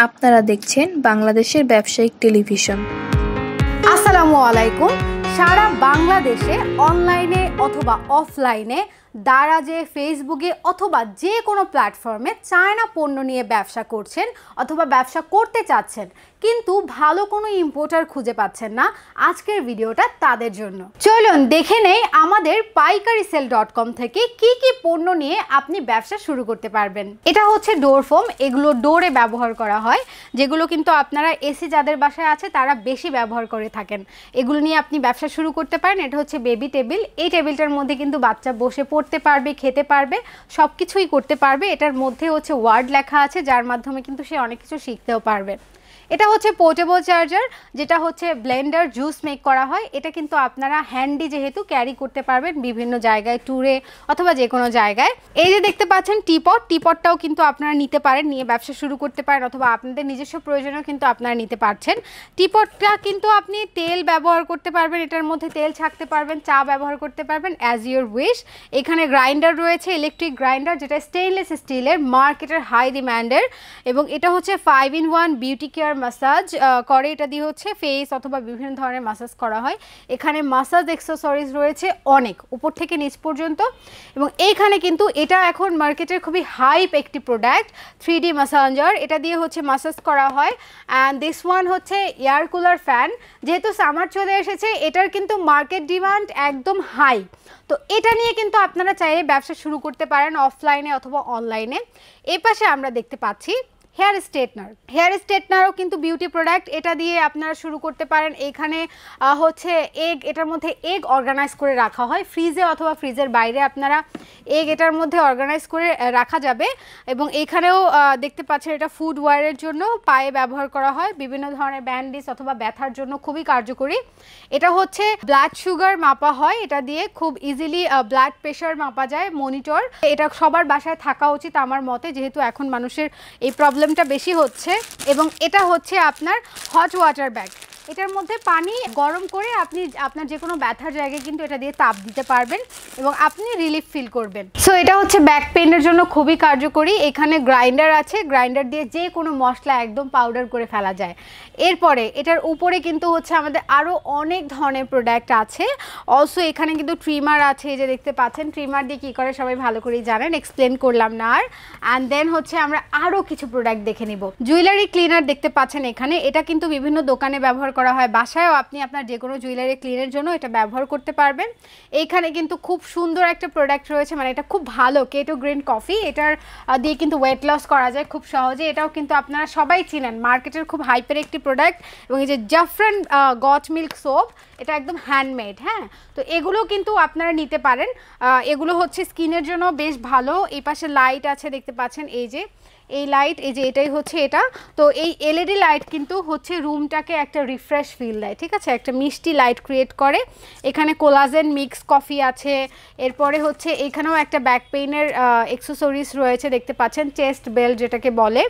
আপনারা দেখছেন বাংলাদেশের ব্যবসায়িক টেলিভিশন। আসসালামু আলাইকুম। সারা বাংলাদেশে অনলাইনে অথবা অফলাইনে দারাজে, ফেসবুকে অথবা যে কোনো প্ল্যাটফর্মে চায়না পণ্য নিয়ে ব্যবসা করছেন অথবা ব্যবসা করতে চাচ্ছেন, কিন্তু ভালো কোনো ইম্পোর্টার খুঁজে পাচ্ছেন না, আজকের ভিডিওটা তাদের জন্য। চলুন দেখে নেই আমাদের paikarisell.com থেকে কি কি পণ্য নিয়ে আপনি ব্যবসা শুরু করতে পারবেন। এটা হচ্ছে ডোর ফোম, এগুলো ডোরে ব্যবহার করা হয়, যেগুলো কিন্তু আপনারা এসি যাদের বাসায় আছে তারা বেশি ব্যবহার করে থাকেন। এগুলো নিয়ে আপনি ব্যবসা শুরু করতে পারেন। এটা হচ্ছে বেবি টেবিল, এই টেবিলটার মধ্যে কিন্তু বাচ্চা বসে পড়তে পারবে, খেতে পারবে, সব কিছুই করতে পারবে। এটার মধ্যে হচ্ছে ওয়ার্ড লেখা আছে, যার মাধ্যমে কিন্তু সে অনেক কিছু শিখতেও পারবে। এটা হচ্ছে পোর্টেবল চার্জার, যেটা হচ্ছে ব্লেন্ডার, জুস মেক করা হয়। এটা কিন্তু আপনারা হ্যান্ডি যেহেতু ক্যারি করতে পারবেন বিভিন্ন জায়গায়, ট্যুরে অথবা যে কোনো জায়গায়। এই যে দেখতে পাচ্ছেন টিপট, টিপটটাও কিন্তু আপনারা নিতে পারেন, নিয়ে ব্যবসা শুরু করতে পারেন, অথবা আপনাদের নিজস্ব প্রয়োজনেও কিন্তু আপনারা নিতে পারছেন। টিপটটা কিন্তু আপনি তেল ব্যবহার করতে পারবেন, এটার মধ্যে তেল ছাঁকতে পারবেন, চা ব্যবহার করতে পারবেন, অ্যাজ ইউর উইশ। এখানে গ্রাইন্ডার রয়েছে, ইলেকট্রিক গ্রাইন্ডার, যেটা স্টেনলেস স্টিলের, মার্কেটের হাই ডিম্যান্ডের, এবং এটা হচ্ছে 5-in-1 বিউটি কেয়ার মাসাজ করে। এটা দিয়ে হচ্ছে ফেস অথবা বিভিন্ন ধরনের মাসাজ করা হয়। এখানে মাসাজ অ্যাক্সেসরিজ রয়েছে অনেক, উপর থেকে নিচ পর্যন্ত। এবং এইখানে কিন্তু এটা এখন মার্কেটের খুবই হাইপ একটি প্রোডাক্ট, 3D ম্যাসাজার। এটা দিয়ে হচ্ছে মাসাজ করা হয়। অ্যান্ড দিস ওয়ান হচ্ছে এয়ার কুলার ফ্যান। যেহেতু সামার চলে এসেছে, এটার কিন্তু মার্কেট ডিমান্ড একদম হাই, তো এটা নিয়ে কিন্তু আপনারা চাইলে ব্যবসা শুরু করতে পারেন অফলাইনে অথবা অনলাইনে। এই পাশে আমরা দেখতে পাচ্ছি হেয়ার স্ট্রেটনার। হেয়ার স্ট্রেটনারও কিন্তু বিউটি প্রোডাক্ট, এটা দিয়ে আপনারা শুরু করতে পারেন। এখানে হচ্ছে এগ, এটার মধ্যে এগ অর্গানাইজ করে রাখা হয়, ফ্রিজে অথবা ফ্রিজের বাইরে আপনারা এগ এটার মধ্যে অর্গানাইজ করে রাখা যাবে। এবং এখানেও দেখতে পাচ্ছেন এটা ফুড ওয়্যারের জন্য পায়ে ব্যবহার করা হয়, বিভিন্ন ধরনের ব্যান্ডেজ অথবা ব্যথার জন্য খুবই কার্যকরী। এটা হচ্ছে ব্লাড সুগার মাপা হয়, এটা দিয়ে খুব ইজিলি ব্লাড প্রেশার মাপা যায়, মনিটর। এটা সবার বাসায় থাকা উচিত আমার মতে, যেহেতু এখন মানুষের এই প্রবলেমটা বেশি হচ্ছে। এবং এটা হচ্ছে আপনার হট ওয়াটার ব্যাগ, এটার মধ্যে পানি গরম করে আপনি আপনার যে কোনো ব্যথার জায়গায় কিন্তু এটা দিয়ে তাপ দিতে পারবেন এবং আপনি রিলিফ ফিল করবেন। সো এটা হচ্ছে ব্যাক পেইনের জন্য খুবই কার্যকরী। এখানে গ্রাইন্ডার আছে, গ্রাইন্ডার দিয়ে যে কোনো মশলা একদম পাউডার করে ফেলা যায়। এরপরে এটার উপরে কিন্তু হচ্ছে আমাদের আরও অনেক ধরনের প্রোডাক্ট আছে। অলসো এখানে কিন্তু ট্রিমার আছে, এই যে দেখতে পাচ্ছেন, ট্রিমার দিয়ে কী করে সবাই ভালো করেই জানেন, এক্সপ্লেন করলাম না আর। অ্যান্ড দেন হচ্ছে আমরা আরও কিছু প্রোডাক্ট দেখে নিব। জুয়েলারি ক্লিনার দেখতে পাচ্ছেন এখানে, এটা কিন্তু বিভিন্ন দোকানে ব্যবহার করা হয়, বাসায়ও আপনি আপনার যে কোনো জুয়েলারি ক্লিনের জন্য এটা ব্যবহার করতে পারবেন। এইখানে কিন্তু খুব সুন্দর একটা প্রোডাক্ট রয়েছে, মানে এটা খুব ভালো, কেটো গ্রিন কফি। এটার দিয়ে কিন্তু ওয়েট লস করা যায় খুব সহজে। এটাও কিন্তু আপনারা সবাই চিনেন, মার্কেটের খুব হাইপের একটি প্রোডাক্ট। এবং এই যে জাফরান গট মিল্ক সোপ, এটা একদম হ্যান্ডমেড। হ্যাঁ, তো এগুলো কিন্তু আপনারা নিতে পারেন, এগুলো হচ্ছে স্কিনের জন্য বেশ ভালো। এই পাশে লাইট আছে দেখতে পাচ্ছেন, এই যে এই লাইট, এই যে এটাই হচ্ছে এটা। তো এই এলইডি লাইট কিন্তু হচ্ছে রুমটাকে একটা রিফ্রেশ ফিল দেয়, ঠিক আছে, একটা মিষ্টি লাইট ক্রিয়েট করে। এখানে কোলাজেন মিক্স কফি আছে। এরপরে হচ্ছে এখানেও একটা ব্যাক পেইনের অ্যাক্সেসরিজ রয়েছে দেখতে পাচ্ছেন, চেস্ট বেল্ট যেটাকে বলে।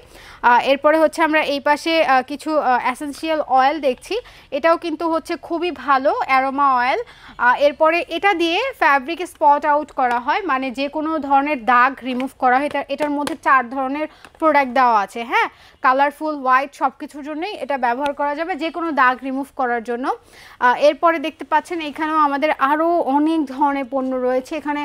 এরপরে হচ্ছে আমরা এই পাশে কিছু এসেনশিয়াল অয়েল দেখছি, এটাও কিন্তু হচ্ছে খুবই ভালো, অ্যারোমা অয়েল। এরপরে এটা দিয়ে ফ্যাব্রিক স্পট আউট করা হয়, মানে যে কোনো ধরনের দাগ রিমুভ করা হয়। এটার মধ্যে 4 ধরনের প্রোডাক্ট দেওয়া আছে। হ্যাঁ, কালারফুল, হোয়াইট, সব কিছুর জন্যই এটা ব্যবহার করা যাবে, যে কোনো দাগ রিমুভ করার জন্য। এরপরে দেখতে পাচ্ছেন এখানেও আমাদের আরও অনেক ধরনের পণ্য রয়েছে। এখানে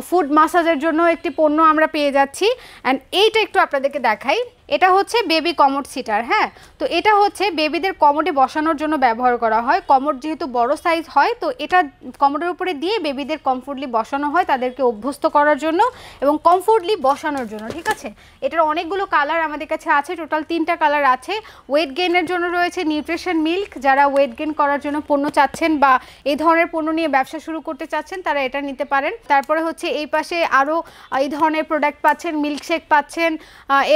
ফুড মাসাজের জন্য একটি পণ্য আমরা পেয়ে যাচ্ছি। অ্যান্ড এইটা একটু আপনাদেরকে দেখাই, এটা হচ্ছে বেবি কমোড সিটার। হ্যাঁ, তো এটা হচ্ছে বেবিদের কমোডে বসানোর জন্য ব্যবহার করা হয়। কমোড যেহেতু বড় সাইজ হয়, তো এটা কমোডের উপরে দিয়ে বেবিদের কমফোর্টলি বসানো হয়, তাদেরকে অভ্যস্ত করার জন্য এবং কমফোর্টলি বসানোর জন্য, ঠিক আছে। এটার অনেকগুলো কালার আমাদের কাছে আছে, টোটাল 3টা কালার আছে। ওয়েট গেইনের জন্য রয়েছে নিউট্রিশন মিল্ক, যারা ওয়েট গেইন করার জন্য পণ্য চাচ্ছেন বা এই ধরনের পণ্য নিয়ে ব্যবসা শুরু করতে চাচ্ছেন, তারা এটা নিতে পারেন। তারপরে হচ্ছে এই পাশে আরও এই ধরনের প্রোডাক্ট পাচ্ছেন, মিল্কশেক পাচ্ছেন।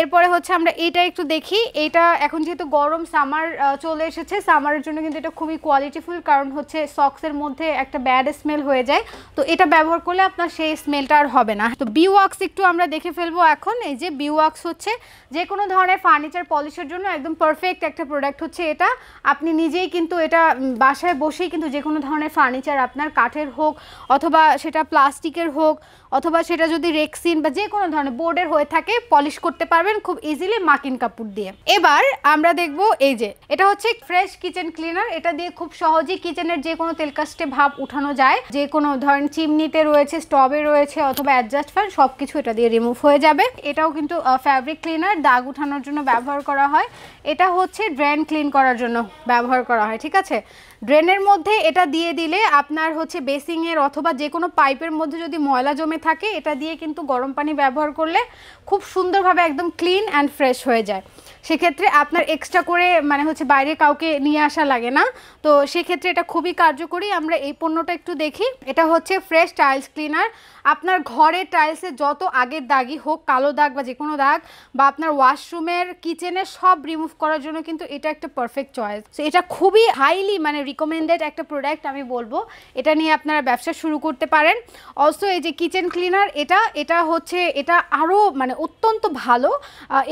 এরপরে হচ্ছে আমরা এইটা একটু দেখি। এইটা এখন যেহেতু গরম, সামার চলে এসেছে, সামারের জন্য কিন্তু এটা খুবই কোয়ালিটিফুল, কারণ হচ্ছে সক্সের মধ্যে একটা ব্যাড স্মেল হয়ে যায়, তো এটা ব্যবহার করলে আপনার সেই স্মেলটা আর হবে না। তো বি ওয়াক্স একটু আমরা দেখে ফেলবো এখন। এই যে বি ওয়াক্স হচ্ছে যে কোনো ধরনের ফার্নিচার পলিশের জন্য একদম পারফেক্ট একটা প্রোডাক্ট হচ্ছে এটা। আপনি নিজেই কিন্তু এটা বাসায় বসেই কিন্তু যে কোনো ধরনের ফার্নিচার আপনার কাঠের হোক অথবা সেটা প্লাস্টিকের হোক অথবা সেটা যদি রেক্সিন বা যে কোনো ধরনের বোর্ডের হয়ে থাকে পলিশ করতে পারবেন খুব ইজিলি মাকিন কাপড় দিয়ে। এবার আমরা দেখব এই যে এটা হচ্ছে ফ্রেশ কিচেন ক্লিনার। এটা দিয়ে খুব সহজেই কিচেনের যে কোনো তেলকাস্টে ভাব উঠানো যায়। যে কোনো ধরেন চিমনিতে রয়েছে, স্টবে রয়েছে অথবা অ্যাডজাস্ট ফ্যান সবকিছু এটা দিয়ে রিমুভ হয়ে যাবে। এটাও কিন্তু ফ্যাব্রিক ক্লিনার, দাগ উঠানোর জন্য ব্যবহার করা হয়। এটা হচ্ছে ড্রেন ক্লিন করার জন্য ব্যবহার করা হয়, ঠিক আছে। ড্রেনের মধ্যে এটা দিয়ে দিলে আপনার হচ্ছে বেসিংয়ের অথবা যে কোনো পাইপের মধ্যে যদি ময়লা জমে থাকে এটা দিয়ে কিন্তু গরম পানি ব্যবহার করলে খুব সুন্দরভাবে একদম ক্লিন অ্যান্ড ফ্রেশ হয়ে যায়। সেক্ষেত্রে আপনার এক্সট্রা করে মানে হচ্ছে বাইরে কাউকে নিয়ে আসা লাগে না। তো সেক্ষেত্রে এটা খুবই কার্যকরী। আমরা এই পণ্যটা একটু দেখি। এটা হচ্ছে ফ্রেশ টাইলস ক্লিনার। আপনার ঘরের টাইলসে যত আগের দাগই হোক, কালো দাগ বা যে কোনো দাগ, বা আপনার ওয়াশরুমের কিচেনের সব রিমুভ করার জন্য কিন্তু এটা একটা পারফেক্ট চয়েস। সো এটা খুবই হাইলি মানে রিকমেন্ডেড একটা প্রোডাক্ট আমি বলবো। এটা নিয়ে আপনারা ব্যবসা শুরু করতে পারেন। অলসো এই যে কিচেন ক্লিনার এটা হচ্ছে এটা আরও মানে অত্যন্ত ভালো।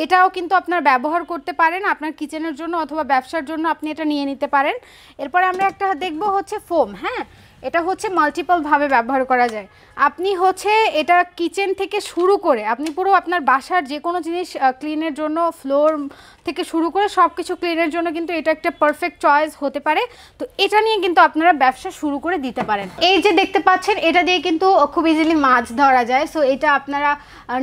এটাও কিন্তু আপনার ব্যবহার করতে পারেন আপনার কিচেনের জন্য অথবা ব্যবসার জন্য আপনি এটা নিয়ে নিতে পারেন। এরপরে আমরা একটা দেখব হচ্ছে ফোম। হ্যাঁ, এটা হচ্ছে মাল্টিপলভাবে ব্যবহার করা যায়। আপনি হচ্ছে এটা কিচেন থেকে শুরু করে আপনি পুরো আপনার বাসার যে কোনো জিনিস ক্লিনের জন্য, ফ্লোর থেকে শুরু করে সব কিছু ক্লিনের জন্য কিন্তু এটা একটা পারফেক্ট চয়েস হতে পারে। তো এটা নিয়ে কিন্তু আপনারা ব্যবসা শুরু করে দিতে পারেন। এই যে দেখতে পাচ্ছেন এটা দিয়ে কিন্তু খুব ইজিলি মাছ ধরা যায়। সো এটা আপনারা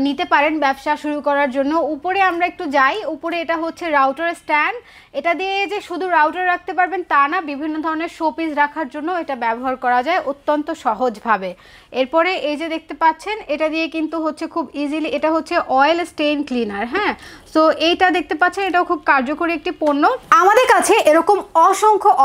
নিতে পারেন ব্যবসা শুরু করার জন্য। উপরে আমরা একটু যাই। উপরে এটা হচ্ছে রাউটার স্ট্যান্ড। এটা দিয়ে যে শুধু রাউটার রাখতে পারবেন তা না, বিভিন্ন ধরনের শোপিস রাখার জন্য এটা ব্যবহার করা যায় অত্যন্ত সহজভাবে। এরপরে এই যে দেখতে পাচ্ছেন এটা দিয়ে কিন্তু হচ্ছে খুব ইজিলি, এটা হচ্ছে অয়েল স্টেইন ক্লিনার। হ্যাঁ, সো এইটা দেখতে পাচ্ছেন এটাও খুব কার্যকরী একটি পণ্য। আমাদের কাছে এরকম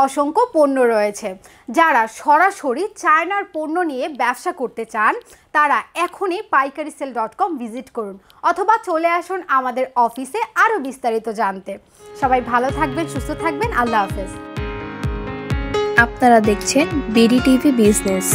অসংখ্য পণ্য রয়েছে। যারা সরাসরি চায়নার পণ্য নিয়ে ব্যবসা করতে চান তারা এখনই paikaricell.com ভিজিট করুন অথবা চলে আসুন আমাদের অফিসে আরও বিস্তারিত জানতে। সবাই ভালো থাকবেন, সুস্থ থাকবেন। আল্লাহ হাফেজ। আপনারা দেখছেন বিডি টিভি বিজনেস।